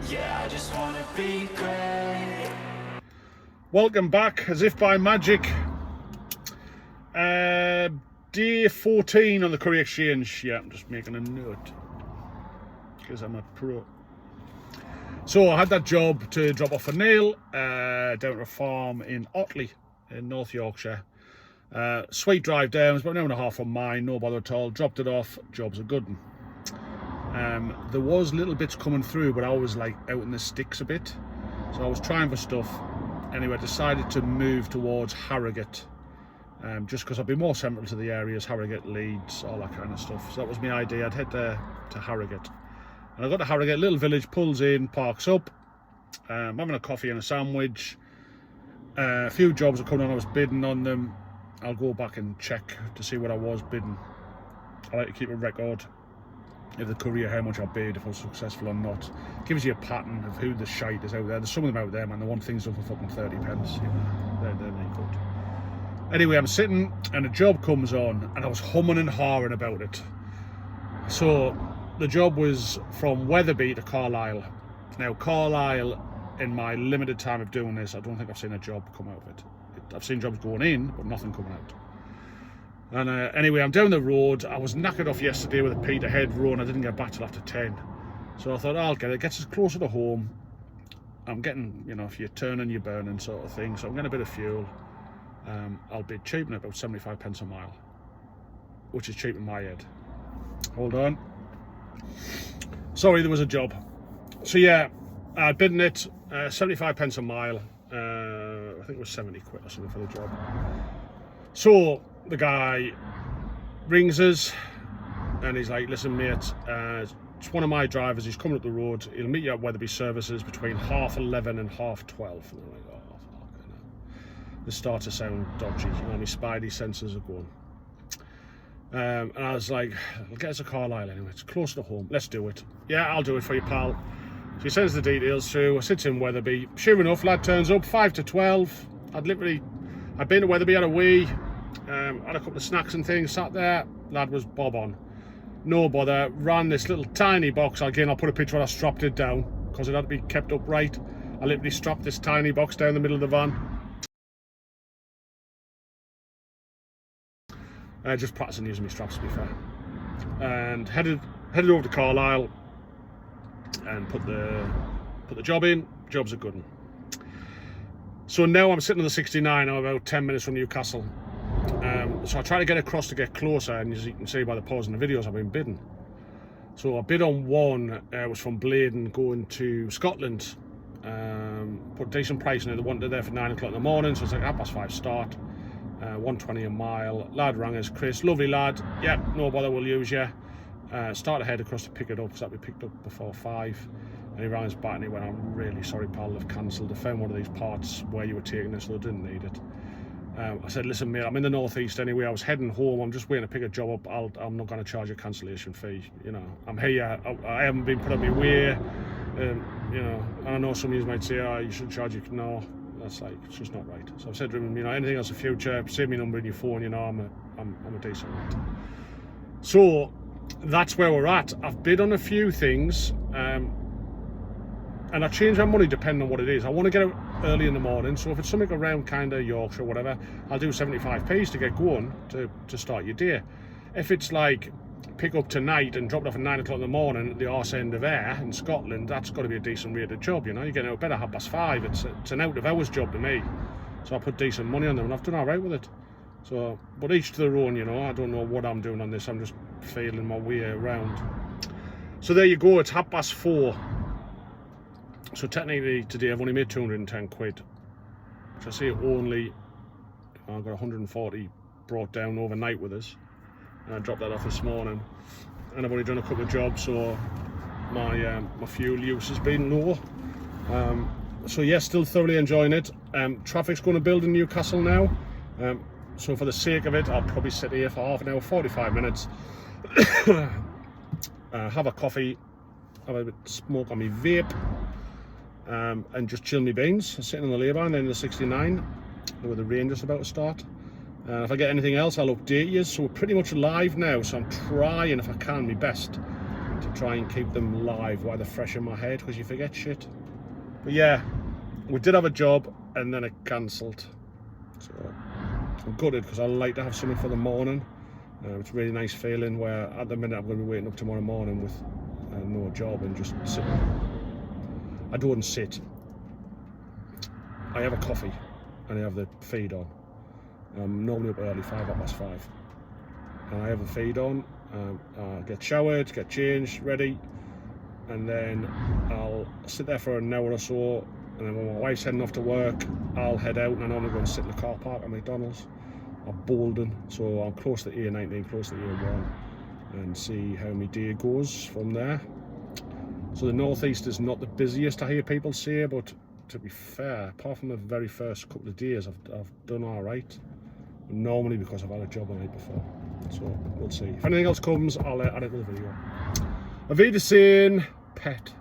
Yeah, I just wanna be great. Welcome back, as if by magic. Day 14 on the Courier exchange. Yeah, I'm just making a note because I'm a pro. So I had that job to drop off a nail down to a farm in Otley in North Yorkshire. Sweet drive down, it's about an hour and a half from mine, no bother at all. Dropped it off, job's a good one. There was little bits coming through, but I was like out in the sticks a bit, so I was trying for stuff. Anyway, I decided to move towards Harrogate, just because I'd be more central to the areas, Harrogate, Leeds, all that kind of stuff. So that was my idea. I'd head there to Harrogate, and I got to Harrogate, little village, pulls in, parks up. I'm having a coffee and a sandwich. A few jobs are coming on, I was bidding on them. I'll go back and check to see what I was bidding. I like to keep a record of the Courier, how much I bid, if I was successful or not. Gives you a pattern of who the shite is out there. There's some of them out there, man, they want things done for fucking 30 pence. You know, they're really good. Anyway, I'm sitting and a job comes on and I was humming and hawing about it. So the job was from Weatherby to Carlisle. Now Carlisle, in my limited time of doing this, I don't think I've seen a job come out of it. I've seen jobs going in, but nothing coming out. And anyway, I'm down the road. I was knackered off yesterday with a Peterhead run. I didn't get back till after 10. So I thought, I'll get it. Gets us closer to home. I'm getting, you know, if you're turning, you're burning sort of thing. So I'm getting a bit of fuel. I'll be cheaping about 75 pence a mile, which is cheap in my head. Hold on. Sorry, there was a job. So yeah, I'd bidden it, 75 pence a mile. I think it was 70 quid or something for the job. So the guy rings us and he's like, listen mate, it's one of my drivers, he's coming up the road, he'll meet you at Weatherby services between 11:30 and 12:30. And I'm like, oh fuck, this starts to sound dodgy, you know, my spidey senses are going. And I was like, I'll get us to Carlisle anyway, it's close to home, let's do it. Yeah, I'll do it for you, pal. So he sends the details through, I sit in Weatherby. Sure enough, lad turns up, 5 to 12. I'd been to Weatherby, had a wee, had a couple of snacks and things, sat there, lad was bob on. No bother, ran this little tiny box. Again, I'll put a picture when I strapped it down, because it had to be kept upright. I literally strapped this tiny box down the middle of the van. Just practicing using my straps, to be fair. And headed over to Carlisle and put the job in. Job's a good one. So now I'm sitting on the 69. I'm about 10 minutes from Newcastle. So I try to get across to get closer, and as you can see by the pause in the videos, I've been bidding. So I bid on one, was from Bladen going to Scotland. Put a decent price in it. They wanted it there for 9 o'clock in the morning, so it's like 5:30 start. 120 a mile. Lad rang us, Chris, lovely lad. Yep, no bother, we'll use you. Started to head across to pick it up, because that'd be picked up before 5. And he rang us back and he went, I'm really sorry pal, they've cancelled. They found one of these parts where you were taking it, so they didn't need it. I said, listen mate, I'm in the northeast anyway, I was heading home, I'm just waiting to pick a job up. I'm not going to charge a cancellation fee, you know. I'm here, I haven't been put on my way, you know. And I know some of you might say, oh, you should charge it. No, that's like, it's just not right. So I've said to him, you know, anything else in the future, save me number in your phone, you know, I'm a decent lad. So that's where we're at. I've bid on a few things, and I change my money depending on what it is. I want to get out early in the morning, so if it's something around kind of Yorkshire or whatever, I'll do 75p's to get going to start your day. If it's like pick up tonight and drop it off at 9 o'clock in the morning at the arse end of Ayr in Scotland, that's got to be a decent rated job, you know. You're getting out better 5:30. It's an out of hours job to me, so I put decent money on them and I've done all right with it. So, but each to their own, you know. I don't know what I'm doing on this, I'm just feeling my way around. So there you go, it's 4:30. So technically today I've only made 210 quid, which I say only. I've got 140 brought down overnight with us, and I dropped that off this morning, and I've only done a couple of jobs, so my fuel use has been low. So yeah, still thoroughly enjoying it. Traffic's going to build in Newcastle now, so for the sake of it I'll probably sit here for half an hour, 45 minutes, have a coffee, have a bit of smoke on my vape, and just chill my beans, sitting on the lay-by and then the 69 with the rain just about to start. If I get anything else I'll update you. So we're pretty much live now, so I'm trying, if I can, my best to try and keep them live while they're fresh in my head, because you forget shit. But yeah, we did have a job and then it cancelled. So I'm gutted, because I like to have something for the morning. It's a really nice feeling where at the minute I'm going to be waking up tomorrow morning with no job and just sitting. I don't sit. I have a coffee and I have the feed on. I'm normally up early, 5:05. And I have the feed on, get showered, get changed, ready, and then I'll sit there for an hour or so, and then when my wife's heading off to work, I'll head out, and I normally go and sit in the car park at McDonald's or Bolden, so I'm close to A19, close to A1, and see how my day goes from there. So the northeast is not the busiest, I hear people say, but to be fair, apart from the very first couple of days, I've done all right. Normally because I've had a job the night before. So we'll see. If anything else comes, I'll add it to the video. Auf Wiedersehen, pet.